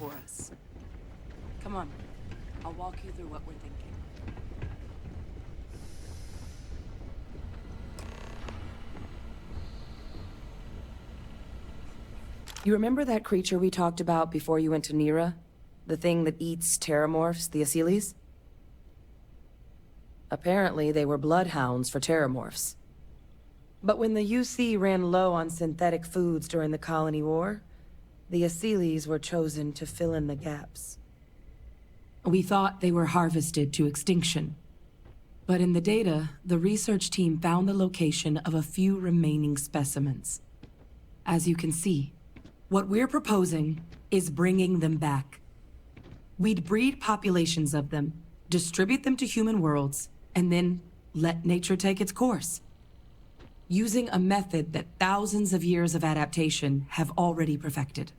for us. Come on, I'll walk you through what we're thinking. You remember that creature we talked about before you went to Nira? The thing that eats terramorphs, the Asylees? Apparently, they were bloodhounds for terramorphs. But when the UC ran low on synthetic foods during the Colony War, the Asylees were chosen to fill in the gaps. We thought they were harvested to extinction. But in the data, the research team found the location of a few remaining specimens. As you can see, what we're proposing is bringing them back. We'd breed populations of them, distribute them to human worlds, and then let nature take its course. Using a method that thousands of years of adaptation have already perfected.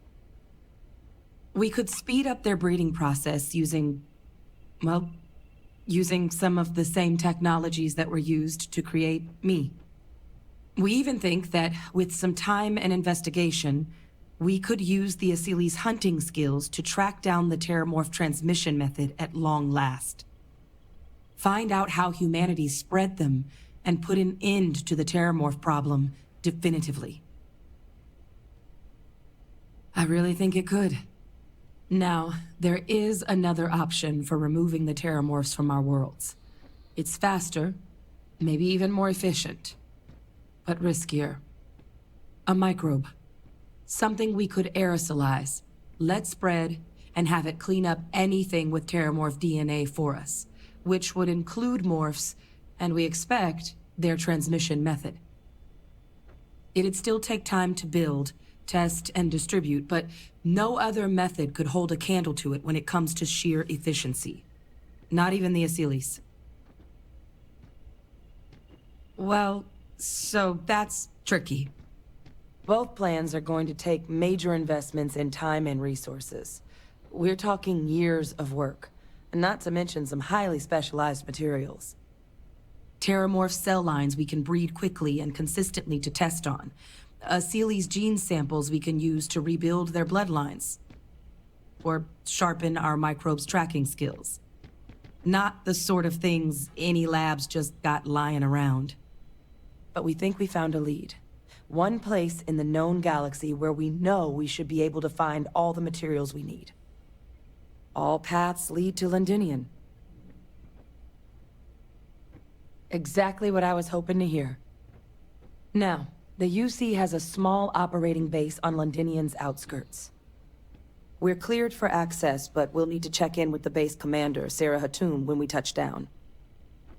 We could speed up their breeding process using some of the same technologies that were used to create me. We even think that with some time and investigation, we could use the Asylees' hunting skills to track down the terramorph transmission method at long last. Find out how humanity spread them and put an end to the terramorph problem definitively. I really think it could. Now, there is another option for removing the terramorphs from our worlds. It's faster, maybe even more efficient, but riskier. A microbe. Something we could aerosolize, let spread, and have it clean up anything with terramorph DNA for us, which would include morphs, and we expect their transmission method. It'd still take time to build, test, and distribute, but no other method could hold a candle to it when it comes to sheer efficiency. Not even the Asylees. Well, so that's tricky. Both plans are going to take major investments in time and resources. We're talking years of work, and not to mention some highly specialized materials. Terramorph cell lines we can breed quickly and consistently to test on. Asylees' gene samples we can use to rebuild their bloodlines. Or sharpen our microbes' tracking skills. Not the sort of things any labs just got lying around. But we think we found a lead. One place in the known galaxy where we know we should be able to find all the materials we need. All paths lead to Londinian. Exactly what I was hoping to hear. Now, the UC has a small operating base on Londinian's outskirts. We're cleared for access, but we'll need to check in with the base commander, Sarah Hatoum, when we touch down.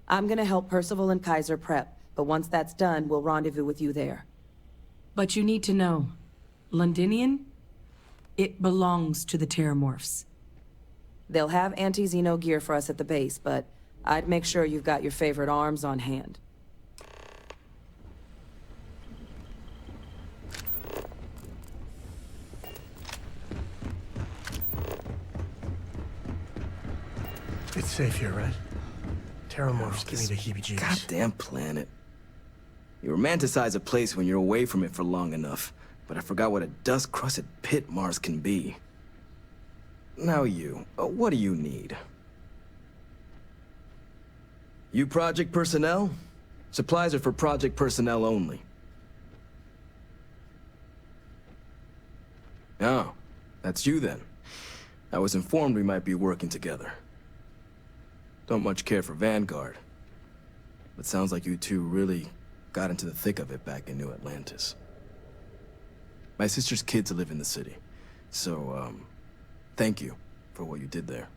I'm gonna help Percival and Kaiser prep, but once that's done, we'll rendezvous with you there. But you need to know, Londinian, it belongs to the Terramorphs. They'll have anti-Xeno gear for us at the base, but I'd make sure you've got your favorite arms on hand. It's safe here, right? Terramorphs give me the heebie-jeebies. Goddamn planet. You romanticize a place when you're away from it for long enough, but I forgot what a dust-crusted pit Mars can be. Now what do you need? You project personnel? Supplies are for project personnel only. Oh, that's you then. I was informed we might be working together. Don't much care for Vanguard, but sounds like you two really got into the thick of it back in New Atlantis. My sister's kids live in the city, so, thank you for what you did there.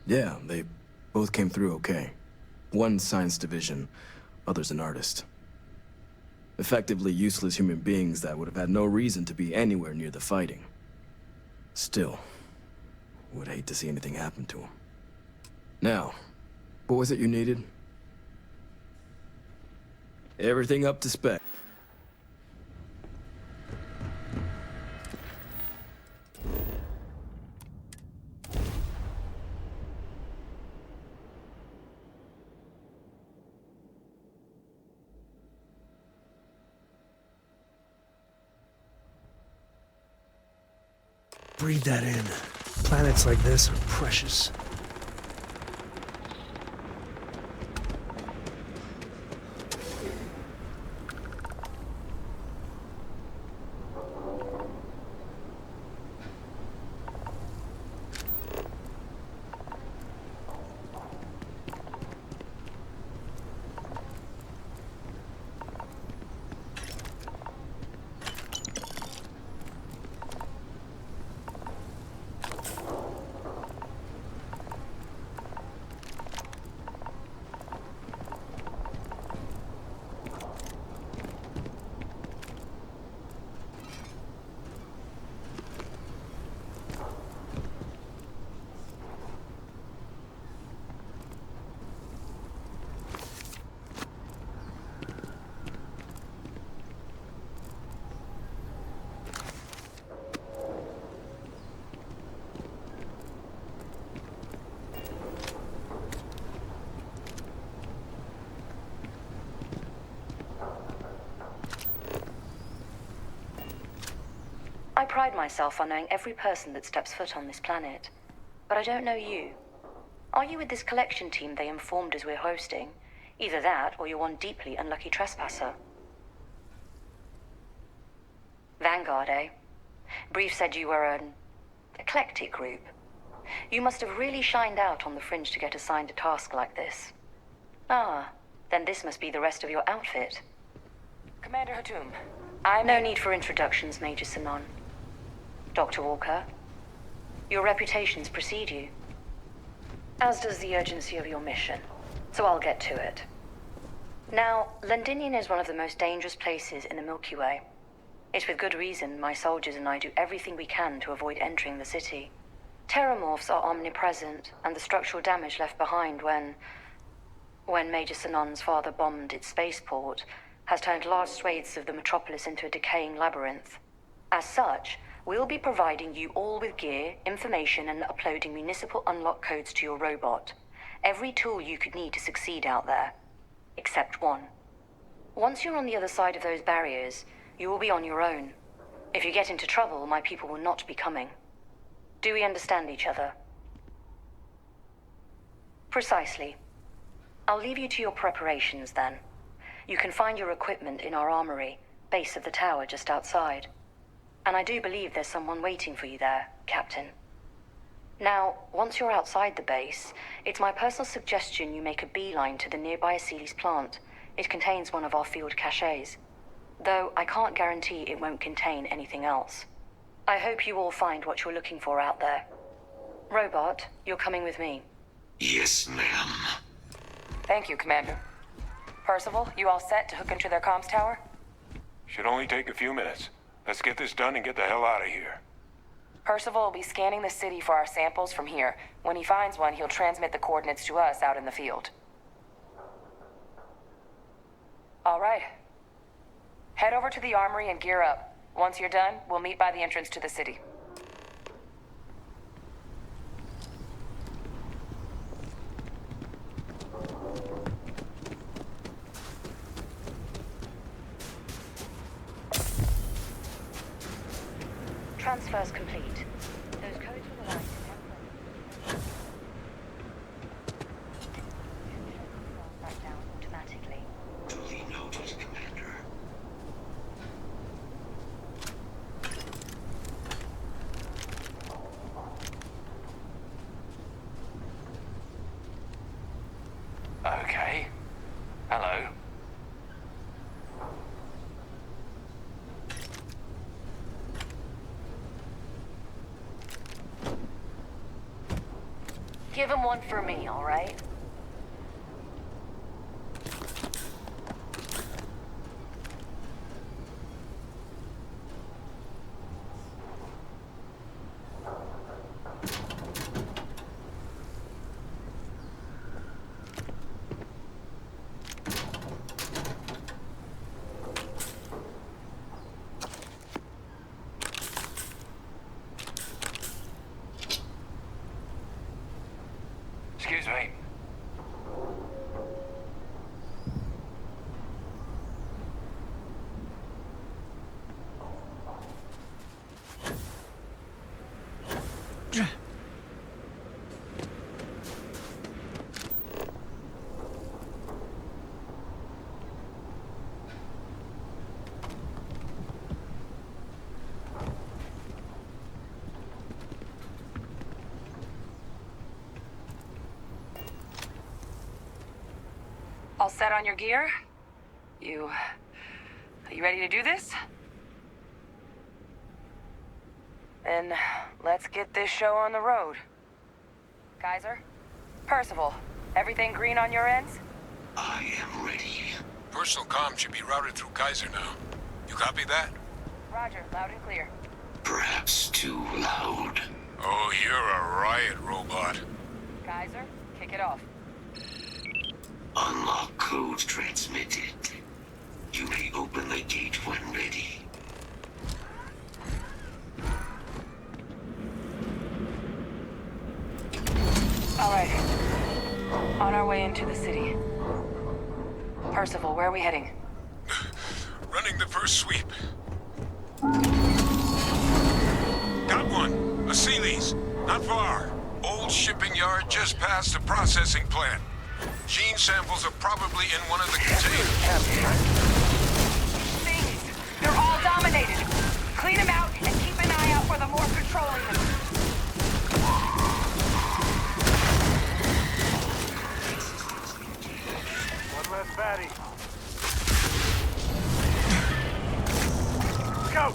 Yeah, they both came through okay. One science division, other's an artist. Effectively useless human beings that would have had no reason to be anywhere near the fighting. Still, would hate to see anything happen to them. Now, what was it you needed? Everything up to spec. Breathe that in. Planets like this are precious. I pride myself on knowing every person that steps foot on this planet. But I don't know you. Are you with this collection team they informed us we're hosting? Either that, or you're one deeply unlucky trespasser. Vanguard, eh? Brief said you were an eclectic group. You must have really shined out on the fringe to get assigned a task like this. Ah, then this must be the rest of your outfit. Commander Hatum, No need for introductions, Major Sinon. Dr. Walker, your reputations precede you. As does the urgency of your mission. So I'll get to it. Now, Londinian is one of the most dangerous places in the Milky Way. It's with good reason my soldiers and I do everything we can to avoid entering the city. Terramorphs are omnipresent, and the structural damage left behind when Major Sinon's father bombed its spaceport has turned large swathes of the metropolis into a decaying labyrinth. As such, we'll be providing you all with gear, information, and uploading municipal unlock codes to your robot. Every tool you could need to succeed out there. Except one. Once you're on the other side of those barriers, you will be on your own. If you get into trouble, my people will not be coming. Do we understand each other? Precisely. I'll leave you to your preparations then. You can find your equipment in our armory, base of the tower just outside. And I do believe there's someone waiting for you there, Captain. Now, once you're outside the base, it's my personal suggestion you make a beeline to the nearby Aceles plant. It contains one of our field caches. Though I can't guarantee it won't contain anything else. I hope you all find what you're looking for out there. Robot, you're coming with me. Yes, ma'am. Thank you, Commander. Percival, you all set to hook into their comms tower? Should only take a few minutes. Let's get this done and get the hell out of here. Percival will be scanning the city for our samples from here. When he finds one, he'll transmit the coordinates to us out in the field. All right. Head over to the armory and gear up. Once you're done, we'll meet by the entrance to the city. Transfers complete. Those codes will allow you to back down automatically. Duly noted, Commander. Okay. Hello. Give him one for me, all right? Excuse me. All set on your gear? Are you ready to do this? Then let's get this show on the road. Kaiser? Percival, everything green on your ends? I am ready. Personal comm should be routed through Kaiser now. You copy that? Roger, loud and clear. Perhaps too loud. Oh, you're a riot robot. Kaiser, kick it off. Unlock code transmitted. You may open the gate when ready. All right. On our way into the city. Percival, where are we heading? Running the first sweep. Got one. A Sealy's. Not far. Old shipping yard just past the processing plant. Gene samples are probably in one of the containers. Things! They're all dominated! Clean them out and keep an eye out for the more controlling them. One less fatty. Let's go!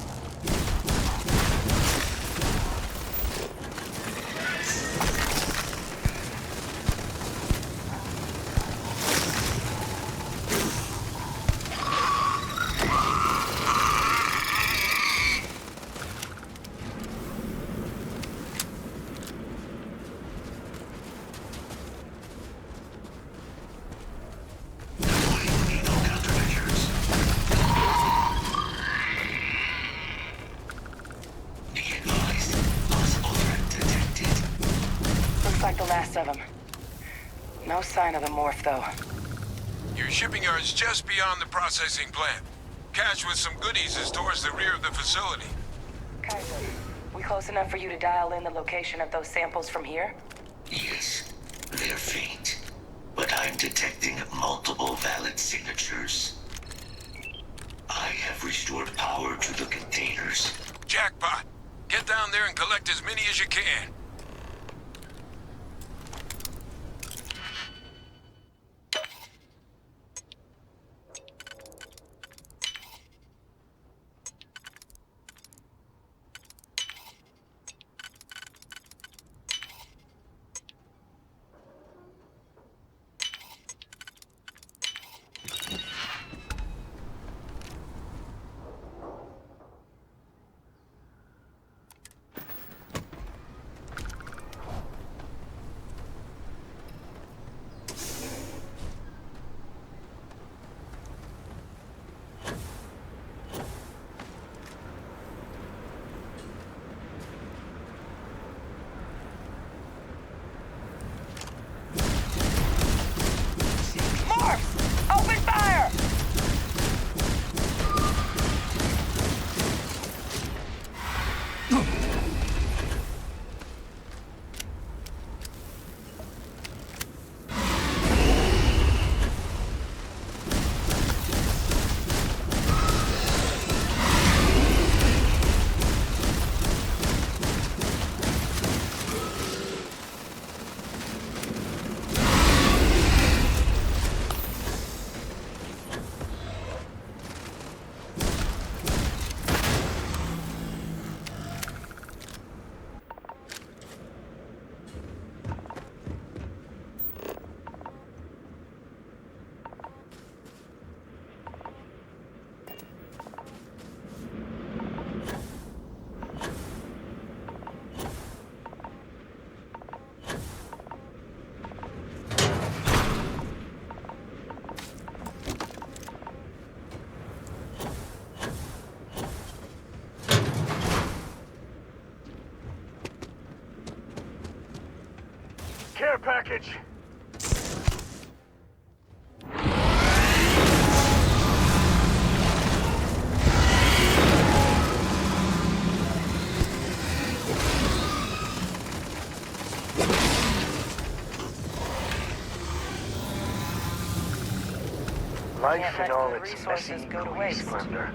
Like the last of them. No sign of the morph, though. Your shipping yard's just beyond the processing plant. Cache with some goodies is towards the rear of the facility. Kaiser, we close enough for you to dial in the location of those samples from here? Yes, they're faint, but I'm detecting multiple valid signatures. I have restored power to the containers. Jackpot! Get down there and collect as many as you can. Open fire! Care package! Life Can't in let all good its resources messy, go to gooey waste. splendor.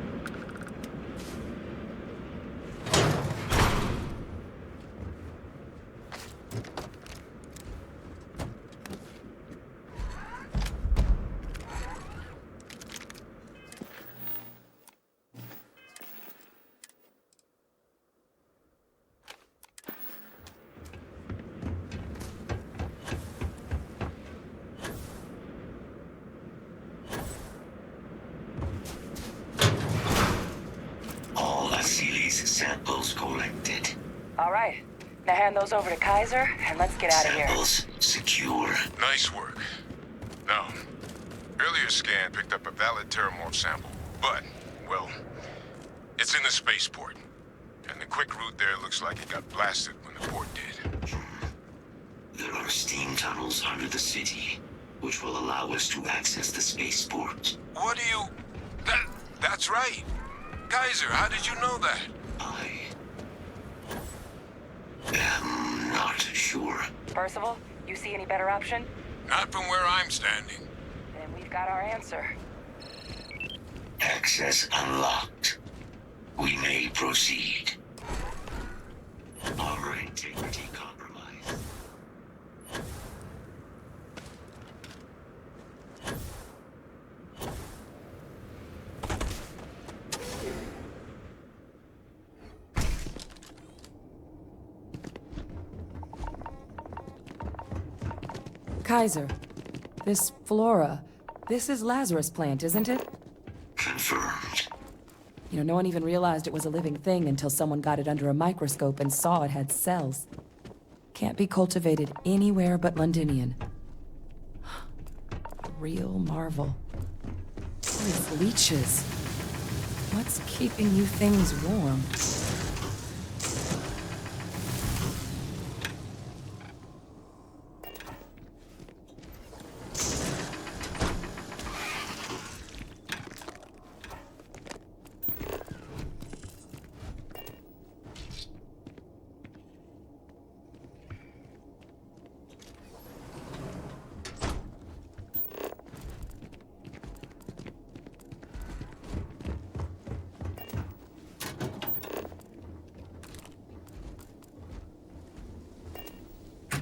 Sealy's samples collected. All right. Now hand those over to Kaiser, and let's get out of here. Samples secure. Nice work. Now, earlier scan picked up a valid terramorph sample, but, well, it's in the spaceport. And the quick route there looks like it got blasted when the port did. There are steam tunnels under the city, which will allow us to access the spaceport. What do you... That's right. Kaiser, how did you know that? I am not sure. Percival, you see any better option? Not from where I'm standing. Then we've got our answer. Access unlocked. We may proceed. Our integrity compromised. Kaiser, this flora, this is Lazarus plant, isn't it? Confirmed. You know, no one even realized it was a living thing until someone got it under a microscope and saw it had cells. Can't be cultivated anywhere but Londinian. A real marvel. These leeches. What's keeping you things warm?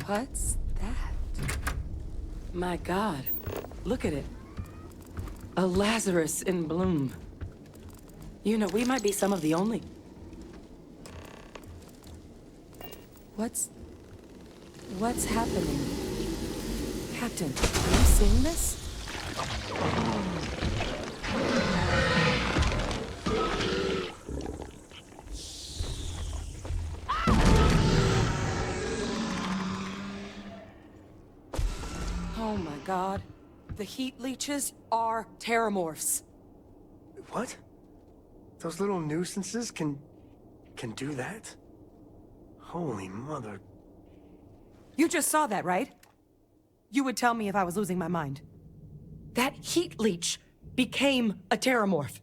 What's that? My God, look at it. A Lazarus in bloom. You know, we might be some of the only... What's happening? Captain, are you seeing this? Oh my God. The heat leeches are terramorphs. What? Those little nuisances can do that? Holy mother... You just saw that, right? You would tell me if I was losing my mind. That heat leech became a terramorph.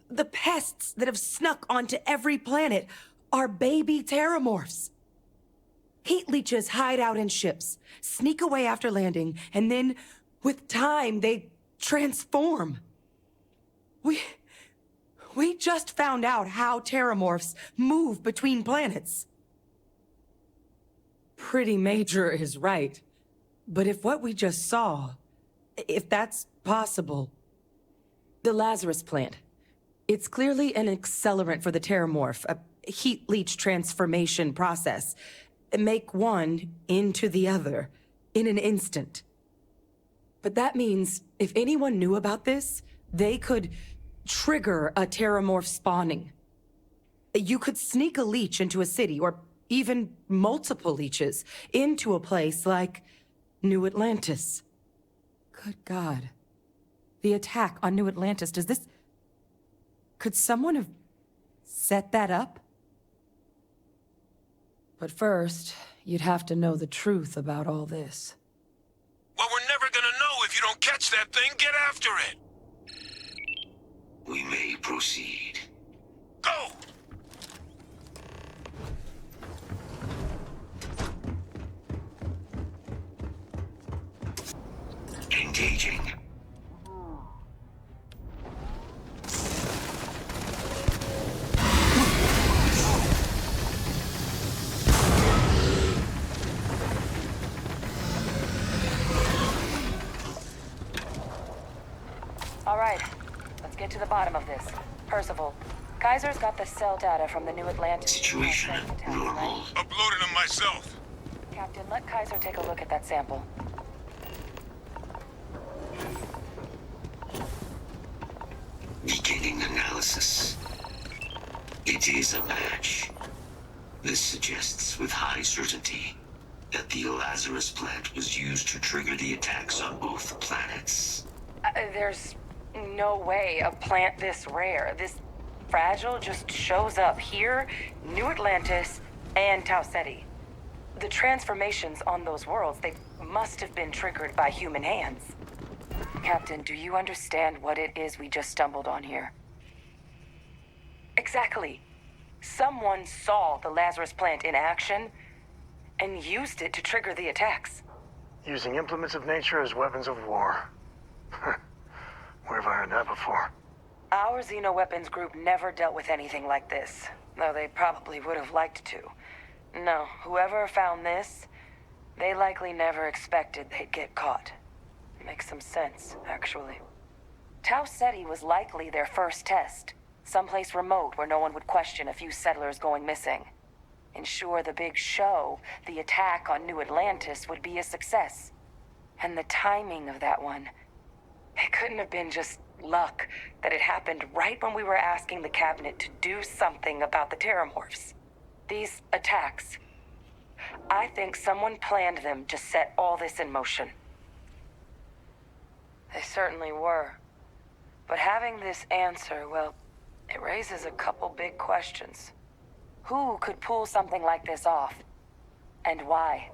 The pests that have snuck onto every planet are baby terramorphs. Heat leeches hide out in ships, sneak away after landing, and then, with time, they transform. We just found out how terramorphs move between planets. Pretty major is right. But if what we just saw, if that's possible, the Lazarus plant, it's clearly an accelerant for the terramorph, a heat leech transformation process. Make one into the other in an instant. But that means if anyone knew about this, they could trigger a terramorph spawning. You could sneak a leech into a city, or even multiple leeches, into a place like New Atlantis. Good God. The attack on New Atlantis, could someone have set that up? But first, you'd have to know the truth about all this. Well, we're never gonna know if you don't catch that thing. Get after it. We may proceed. Go! Engaging. All right, let's get to the bottom of this. Percival, Kaiser's got the cell data from the New Atlantis. Situation normal. Uploaded them myself. Captain, let Kaiser take a look at that sample. Beginning analysis. It is a match. This suggests with high certainty that the Lazarus plant was used to trigger the attacks on both planets. There's no way a plant this rare, this fragile, just shows up here, New Atlantis, and Tau Ceti. The transformations on those worlds, they must have been triggered by human hands. Captain, do you understand what it is we just stumbled on here? Exactly. Someone saw the Lazarus plant in action and used it to trigger the attacks. Using implements of nature as weapons of war. Where have I heard that before? Our Xeno-weapons group never dealt with anything like this, though they probably would have liked to. No, whoever found this, they likely never expected they'd get caught. Makes some sense, actually. Tau Ceti was likely their first test, someplace remote where no one would question a few settlers going missing. Ensure the big show, the attack on New Atlantis, would be a success. And the timing of that one, it couldn't have been just luck that it happened right when we were asking the cabinet to do something about the terramorphs. These attacks, I think someone planned them to set all this in motion. They certainly were. But having this answer, well, it raises a couple big questions. Who could pull something like this off? And why?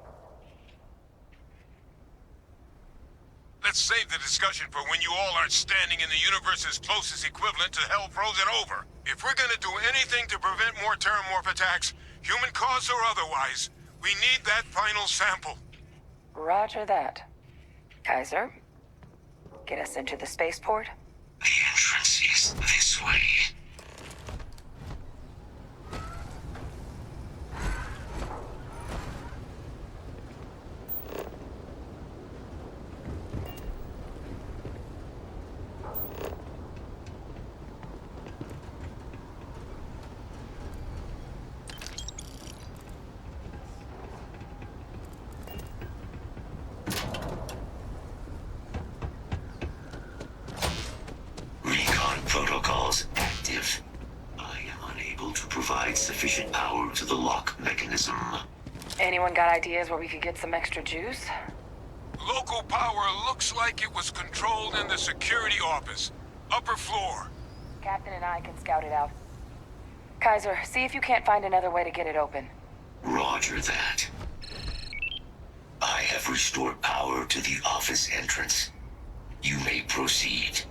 Let's save the discussion for when you all aren't standing in the universe's closest equivalent to hell frozen over. If we're gonna do anything to prevent more terramorph attacks, human cause or otherwise, we need that final sample. Roger that. Kaiser, get us into the spaceport? The entrance is this way. Protocols active. I am unable to provide sufficient power to the lock mechanism. Anyone got ideas where we could get some extra juice? Local power looks like it was controlled in the security office. Upper floor. Captain and I can scout it out. Kaiser, see if you can't find another way to get it open. Roger that. I have restored power to the office entrance. You may proceed.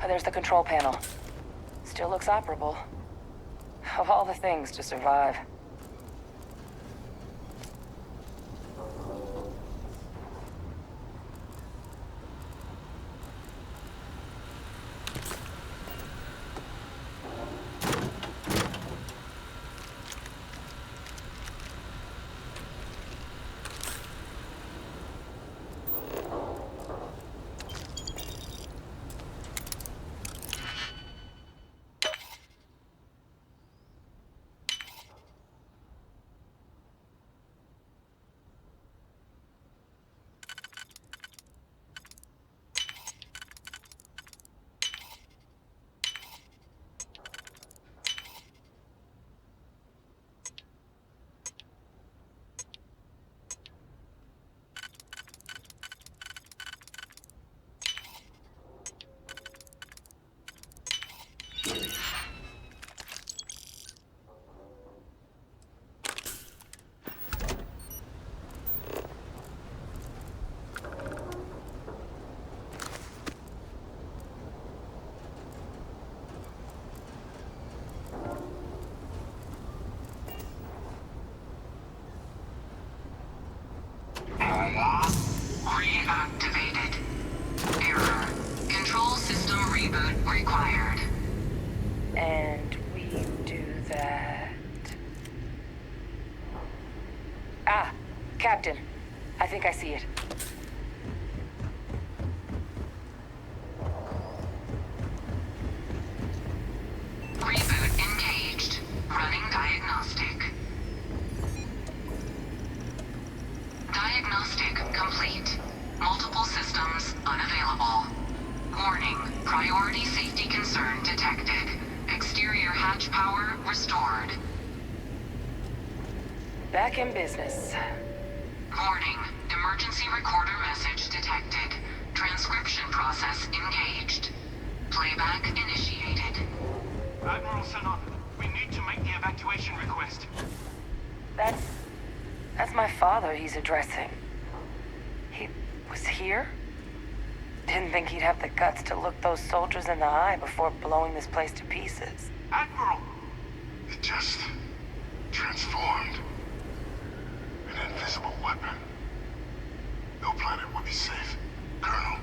There's the control panel. Still looks operable. Of all the things to survive. Reactivated. Error. Control system reboot required. And we do that... Ah, Captain. I think I see it. Warning. Priority safety concern detected. Exterior hatch power restored. Back in business. Warning. Emergency recorder message detected. Transcription process engaged. Playback initiated. Admiral Sanon, we need to make the evacuation request. That's my father he's addressing. He was here? Didn't think he'd have the guts to look those soldiers in the eye before blowing this place to pieces. Admiral! It just transformed. An invisible weapon. No planet would be safe. Colonel,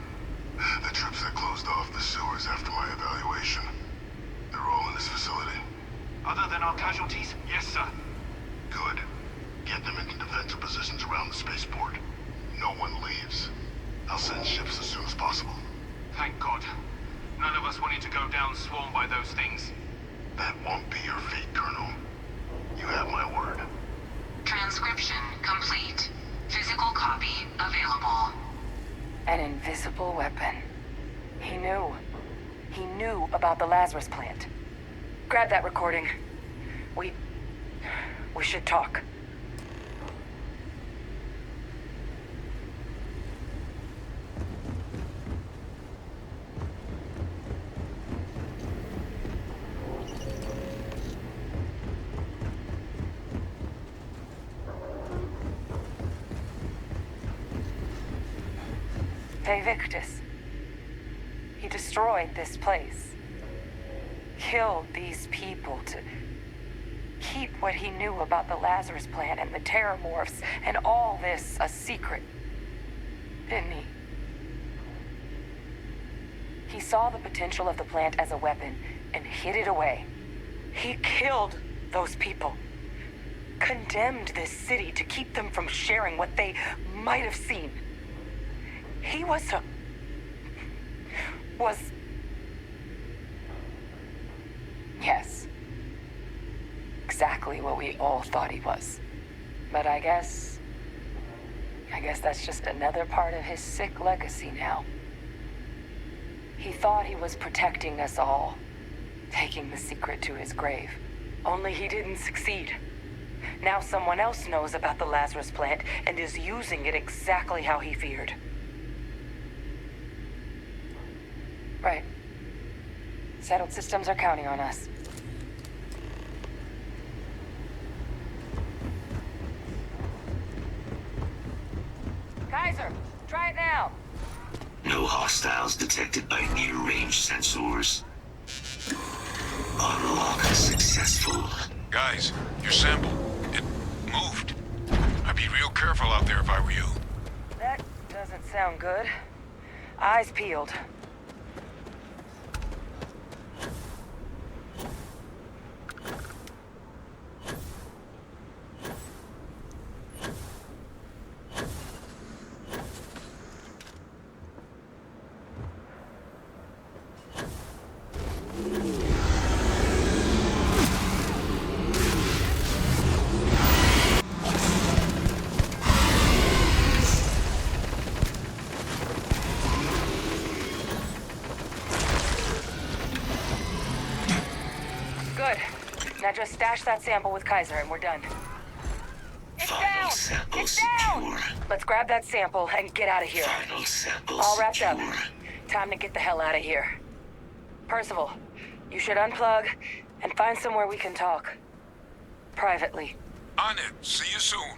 the troops that closed off the sewers after my evaluation, they're all in this facility. Other than our casualties? Yes, sir. Good. Get them into defensive positions around the spaceport. No one leaves. I'll send ships as soon as possible. Thank God. None of us wanted to go down swarmed by those things. That won't be your fate, Colonel. You have my word. Transcription complete. Physical copy available. An invisible weapon. He knew. He knew about the Lazarus plant. Grab that recording. We should talk. Victus. He destroyed this place. Killed these people to keep what he knew about the Lazarus plant and the terramorphs and all this a secret. Didn't he? He saw the potential of the plant as a weapon and hid it away. He killed those people. Condemned this city to keep them from sharing what they might have seen. He was yes, exactly what we all thought he was. But I guess that's just another part of his sick legacy now. He thought he was protecting us all, taking the secret to his grave. Only he didn't succeed. Now someone else knows about the Lazarus plant and is using it exactly how he feared. Right. Settled systems are counting on us. Kaiser, try it now. No hostiles detected by near-range sensors. Unlock successful. Guys, your sample, it moved. I'd be real careful out there if I were you. That doesn't sound good. Eyes peeled. Good. Now just stash that sample with Kaiser and we're done. It's Final down! sample It's down! secure. Let's grab that sample and get out of here. Final sample All wrapped up. secure. Time to get the hell out of here. Percival, you should unplug and find somewhere we can talk. Privately. On it. See you soon.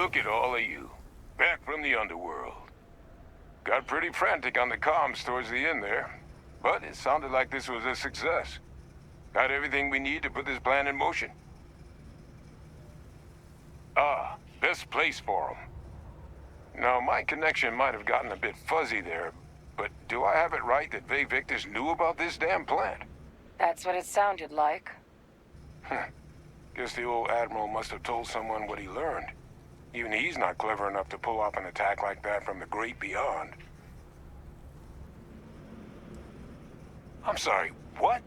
Look at all of you. Back from the underworld. Got pretty frantic on the comms towards the end there. But it sounded like this was a success. Got everything we need to put this plan in motion. Ah, best place for them. Now, my connection might have gotten a bit fuzzy there, but do I have it right that Ve Victus knew about this damn plant? That's what it sounded like. Guess the old Admiral must have told someone what he learned. Even he's not clever enough to pull off an attack like that from the great beyond. I'm sorry, what?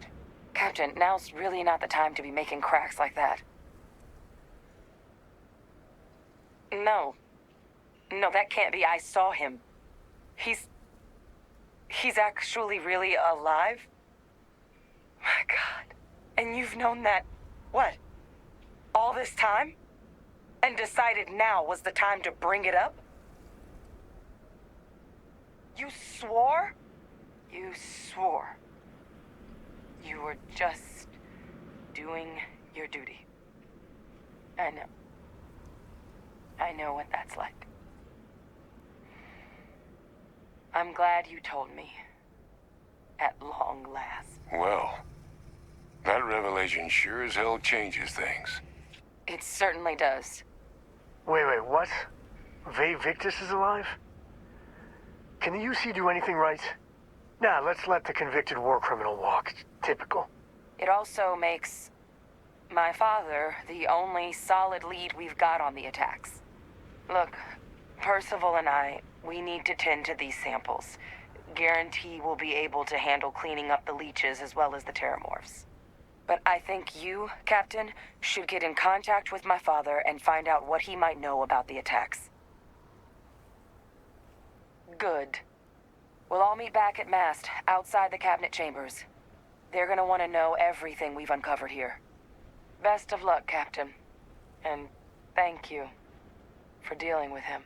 Captain, now's really not the time to be making cracks like that. No. No, that can't be. I saw him. He's actually really alive? My God. And you've known that, what? All this time? And decided now was the time to bring it up? You swore? You swore. You were just doing your duty. I know. I know what that's like. I'm glad you told me. At long last. Well, that revelation sure as hell changes things. It certainly does. Wait, what? Ve Victus is alive? Can the UC do anything right? Nah, let's let the convicted war criminal walk. Typical. It also makes my father the only solid lead we've got on the attacks. Look, Percival and I, we need to tend to these samples. Guarantee we'll be able to handle cleaning up the leeches as well as the terramorphs. But I think you, Captain, should get in contact with my father and find out what he might know about the attacks. Good. We'll all meet back at Mast, outside the cabinet chambers. They're gonna want to know everything we've uncovered here. Best of luck, Captain. And thank you for dealing with him.